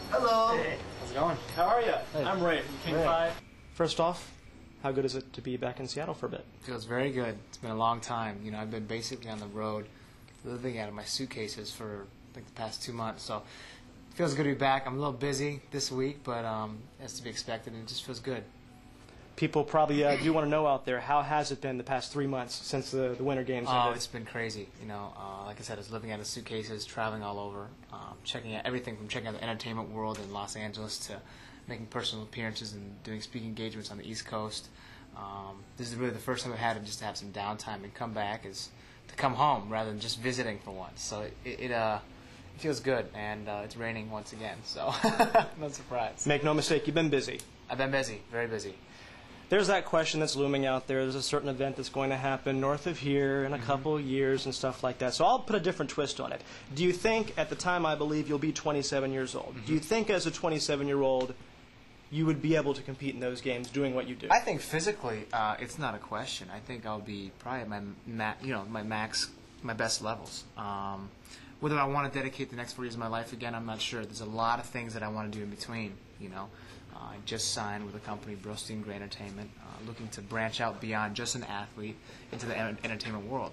Hello. Hey, how's it going? How are you? Hey. I'm Ray from King Ray. 5. First off, how good is it to be back in Seattle for a bit? Feels very good. It's been a long time. You know, I've been basically on the road, living out of my suitcases for like the past 2 months. So it feels good to be back. I'm a little busy this week, but as to be expected, and it just feels good. People probably do want to know out there, how has it been the past 3 months since the Winter Games Oh, ended? it's been crazy. You know, like I said, I was living out of suitcases, traveling all over, checking out everything from checking out the entertainment world in Los Angeles to making personal appearances and doing speaking engagements on the East Coast. This is really the first time I've had to just have some downtime and come back is to come home rather than just visiting for once. So it feels good, and it's raining once again, so no surprise. Make no mistake, you've been busy. I've been busy, very busy. There's that question that's looming out there. There's a certain event that's going to happen north of here in a couple of years and stuff like that. So I'll put a different twist on it. Do you think, at the time I believe you'll be 27 years old, do you think as a 27-year-old you would be able to compete in those games doing what you do? I think physically, it's not a question. I think I'll be probably at my best levels. Whether I want to dedicate the next 4 years of my life again, I'm not sure. There's a lot of things that I want to do in between. You know, I just signed with a company, Brostine Gray Entertainment, looking to branch out beyond just an athlete into the entertainment world.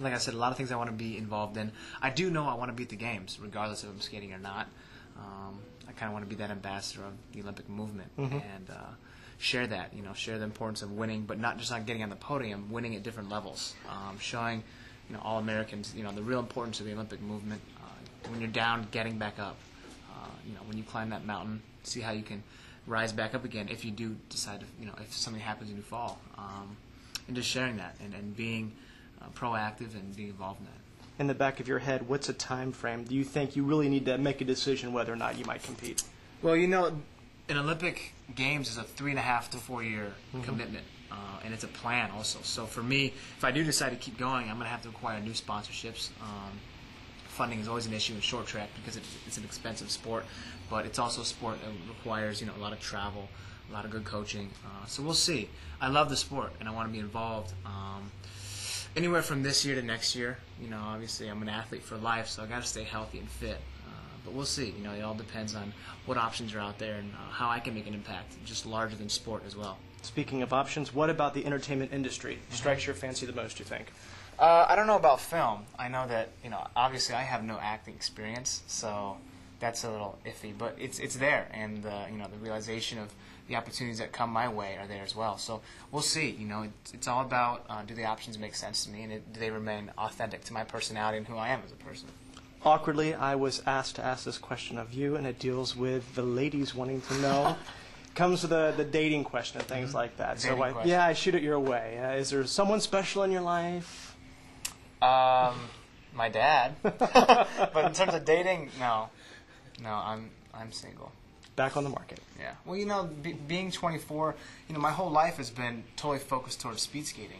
Like I said, a lot of things I want to be involved in. I do know I want to be at the games, regardless if I'm skating or not. I kind of want to be that ambassador of the Olympic movement and share that, share the importance of winning, but not just on getting on the podium, winning at different levels, showing, all Americans, the real importance of the Olympic movement. When you're down, getting back up. When you climb that mountain, see how you can rise back up again if you do decide to, if something happens and you fall. And just sharing that and being proactive and being involved in that. In the back of your head, what's a time frame? Do you think you really need to make a decision whether or not you might compete? Well, an Olympic Games is a 3.5 to 4 year commitment, and it's a plan also. So for me, if I do decide to keep going, I'm going to have to acquire new sponsorships. Funding is always an issue in short track because it's an expensive sport, but it's also a sport that requires a lot of travel, a lot of good coaching. So we'll see. I love the sport, and I want to be involved. Anywhere from this year to next year, obviously I'm an athlete for life, so I got to stay healthy and fit. But we'll see. It all depends on what options are out there and how I can make an impact, just larger than sport as well. Speaking of options, what about the entertainment industry strikes your fancy the most, you think? I don't know about film. I know that, obviously I have no acting experience, so that's a little iffy. But it's there, and the realization of the opportunities that come my way are there as well. So we'll see. It's all about do the options make sense to me, and do they remain authentic to my personality and who I am as a person. Awkwardly, I was asked to ask this question of you, and it deals with the ladies wanting to know. Comes to the dating question and things like that. So I shoot it your way. Is there someone special in your life? My dad. But in terms of dating, no, I'm single. Back on the market. Yeah. Well, being 24, my whole life has been totally focused towards speed skating.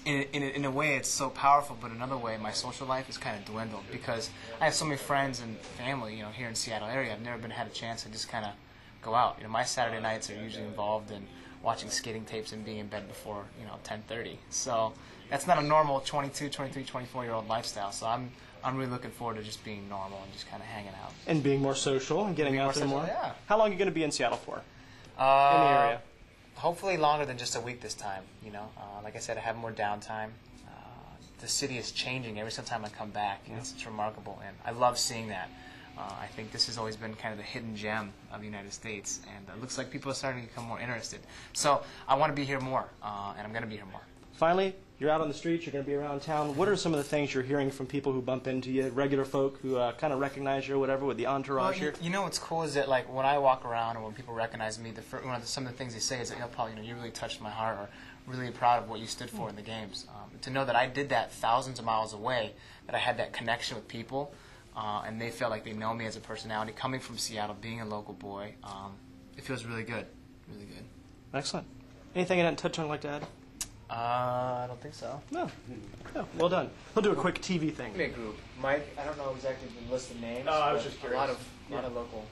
In a way, it's so powerful, but another way, my social life has kind of dwindled because I have so many friends and family, here in the Seattle area. I've never had a chance to just kind of go out. My Saturday nights are usually involved in watching skating tapes and being in bed before 10:30. So that's not a normal 22, 23, 24-year-old lifestyle. So I'm really looking forward to just being normal and just kind of hanging out. And being more social and getting out there more. Yeah. How long are you going to be in Seattle for? In the area? Hopefully longer than just a week this time. Like I said, I have more downtime. The city is changing every single time I come back. It's remarkable, and I love seeing that. I think this has always been kind of the hidden gem of the United States, and it looks like people are starting to become more interested. So I want to be here more, and I'm going to be here more. Finally, you're out on the streets, you're going to be around town. What are some of the things you're hearing from people who bump into you, regular folk who kind of recognize you or whatever with the entourage here? What's cool is that when I walk around or when people recognize me, some of the things they say is that, Paul, you really touched my heart, or really proud of what you stood for in the games. To know that I did that thousands of miles away, that I had that connection with people, and they felt like they know me as a personality, coming from Seattle, being a local boy, it feels really good, really good. Excellent. Anything I didn't touch on you'd like to add? I don't think so. No. Well done. He'll do a quick TV thing. Give me a group. Mike, I don't know exactly the list of names. Oh, I was just curious. A lot of local